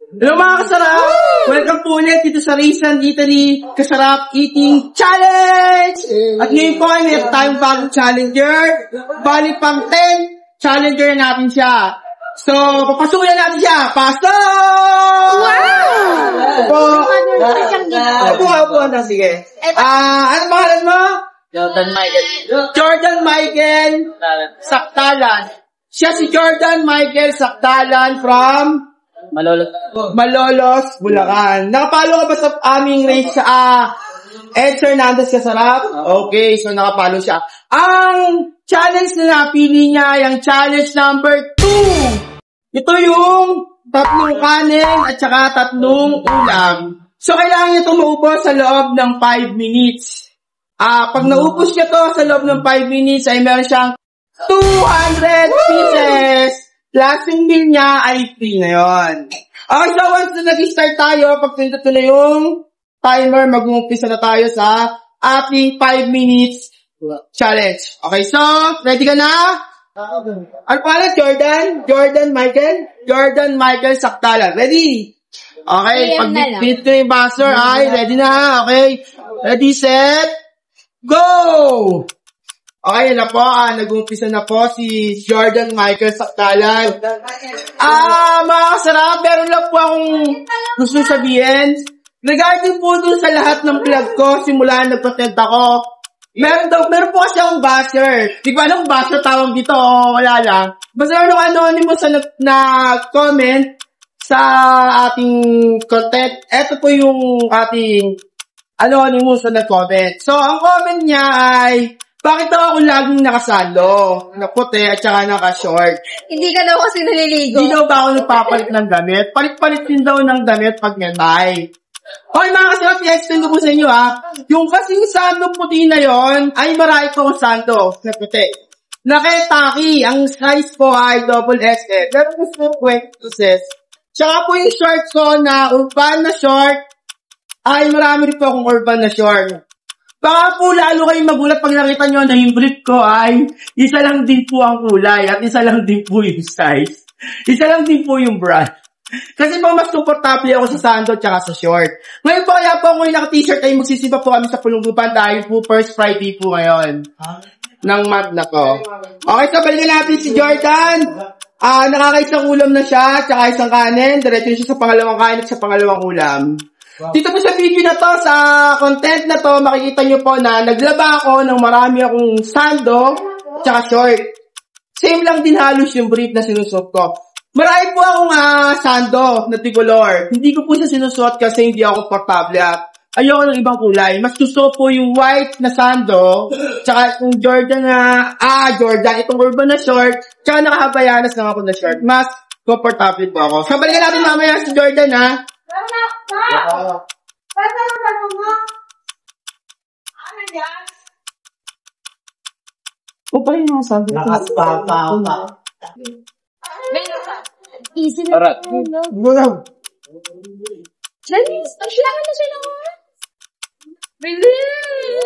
Hello mga kasarap! Welcome po ulit dito sa Raisin Italy Kasarap Eating Challenge! At ngayon po ay may tayong bagong challenger. Bali pang 10 challenger natin siya. So, papasukin natin siya. Pasok! Wow! Upo na, sige. Ano pangalan mo? Jordan Michael. Jordan Michael Sakdalan. Siya si Jordan Michael Sakdalan from Malolos, Bulacan. Nakapalo ka ba sa aming race sa Ed Hernandez Kasarap? Okay, so nakapalo siya. Ang challenge na napili niya, yung challenge number 2. Ito yung 3 kanin at saka 3 ulam. So kailangan niya itong maubos sa loob ng 5 minutes. Pag naubos niya to sa loob ng 5 minutes ay meron siyang 200 pieces. Plus yung meal niya ay free na yun. Okay, so once na nag-start tayo, pag pinito na yung timer, mag-uumpisa na tayo sa ating 5 minutes challenge. Okay, so, ready ka na? Ano pala, Jordan? Jordan Michael Sakdalan. Ready? Okay, pag pinito na yung buzzer, ay, ready na. Okay, ready, set, go! Okay, na po, nag-umpisa na po si Jordan Michael Sakdalan. Mga kasarap, meron lang po akong gusto sabihin. Regarding po dun sa lahat ng vlog ko, simula nag-pretend ako, meron po kasi akong basher. Di ko alam basher tawag dito, wala lang. Basta meron anonymous na comment sa ating content. Ito po yung ating anonymous na comment. So, ang comment niya ay, bakit daw ako laging nakasalo? Na puti at saka naka-short. Hindi ka daw kasi naliligo. Hindi daw ba ako nagpapalit ng damit? Palit-palit din daw ng damit pag ngatay. Okay mga kasarap, i-explain ko po sa inyo Yung kasing sando puti na yon ay marami po akong sando na puti. Na kay Taki, ang size po ay double XL. Pero gusto ko sis. Tsaka po yung short ko na urban na short, ay marami rin po akong urban na short. Baka po lalo kayong magulat pag nakita nyo na yung brief ko ay isa lang din po ang kulay at isa lang din po yung size. Isa lang din po yung brand. Kasi po mas komportable ako sa sando at sa short. Ngayon po kaya po kung naka-t-shirt ay magsisipa po kami sa Pulunggupan dahil po first Friday po ngayon ng month na to. Okay, so balikan natin si Jordan. Nakakaisang ulam na siya at isang kanin. Diretso siya sa pangalawang kanin at sa pangalawang ulam. Dito po sa video na to, sa content na to, makikita nyo po na naglaba ako ng marami akong sando tsaka short. Same lang din halos yung brief na sinusuot ko. Marami po akong sando na tricolor. Hindi ko po siya sinusuot kasi hindi ako komportable at ayoko ng ibang kulay. Mas gusto po yung white na sando tsaka yung Jordan Jordan, itong urban na short tsaka nakahabayanas lang ako na short. Mas komportable po ako. So, balikan natin mamaya si Jordan pa yung sabi ko. Easy na. Arat. Gulam. Bilis! Ang silangan na siya naman! Bilis!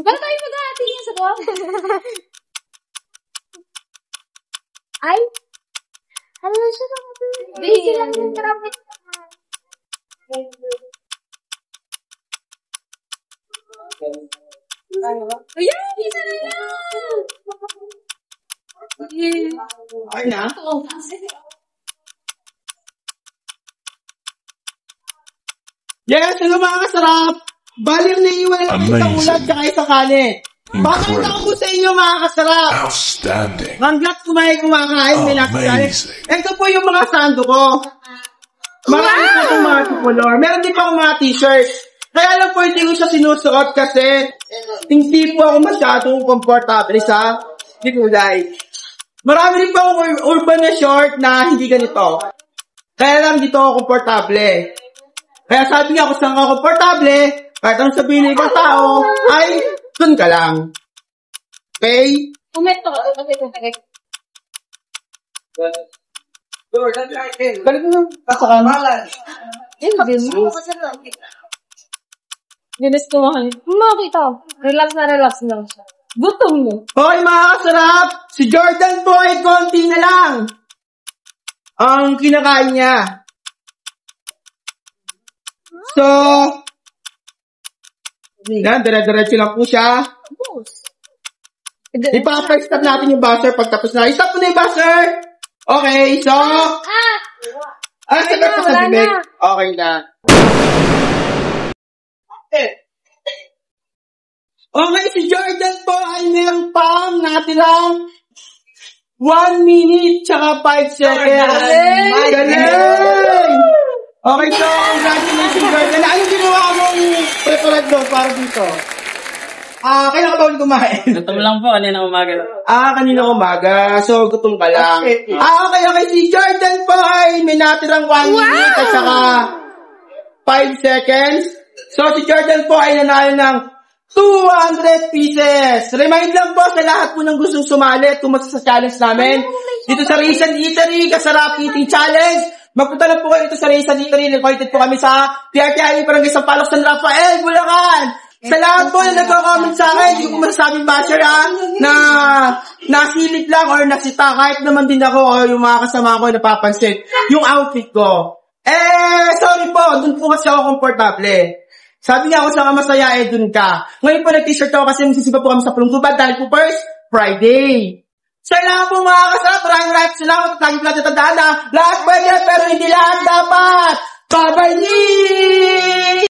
Ba't tayo mag-aating yan sa buwan? Ay! Ano na siya naman? Busy lang yung traffic naman. Ayan! Isa na yan! Okay na? Yes, hello mga kasarap! Bali yung naiiwan lang isang ulam tsaka isang kanin. Bakit ako po sa inyo mga kasarap? Outstanding. Hanggat kumakain, may nakasalit. Ito po yung mga sando ko. Marami po itong mga color. Meron din pa akong mga t-shirt. Kaya lang po hindi ko siya sinusuot kasi hindi po ako masyadong komportable sa kulay. Marami rin po akong urban na short na hindi ganito. Kaya lang dito ako komportable. Kaya sabi nga kung saan ka komportable, kahit ang sabihin ng ibang tao, ay dun ka lang. Okay? Umeto. Balik mo. Pasakan. Dinis ko mahal. Makita. Relax na siya. Gutom mo. Hoy mga kasarap! Si Jordan po ay konti na lang. ang kinakain niya. So, yan, dire-diretso lang po siya. Ipa-first stop natin yung buzzer pagtapos na. I-stop mo na yung buzzer! Okay, so... sagot ka sa bibig. Okay na. Okay, si Jordan po ay mayroong pang natirang 1 minute tsaka 5 seconds. Galing! Okay, so congratulations, Jordan. Anong ginawa mong prepared doon para dito? Kailan ka ba ulit kumain? Gutom lang po, kanina umaga. Kanina umaga. So, gutom ka lang. Okay. Si Jordan po ay may natirang 1 minute at saka 5 seconds. So, si Jordan po ay nanalo ng 200 pieces. Remind lang po sa lahat po ng gustong sumali at kumasa sa challenge namin. Dito sa Raisin Eatery, Kasarap Eating Challenge. Magpunta lang po kayo dito sa Raisin Eatery. Invited po kami sa PRTI Barangay Sampaloc, San Rafael, Bulacan. Sa lahat po na nagko-comment sa akin, hindi ko masasabing basher na nasilip lang or nasita. Kahit naman din ako o yung mga kasama ko napapansin yung outfit ko. Sorry po, dun po kasi ako komportable. Sabi niya ako sa masaya dun ka. Ngayon po nag-t-shirt ako kasi magsisipa po kami sa Pulungtuban dahil po first Friday. So lang po mga kasarap, maraming salamat at lagi pala tatandaan na lahat pwede pero hindi lahat dapat. Bye-bye!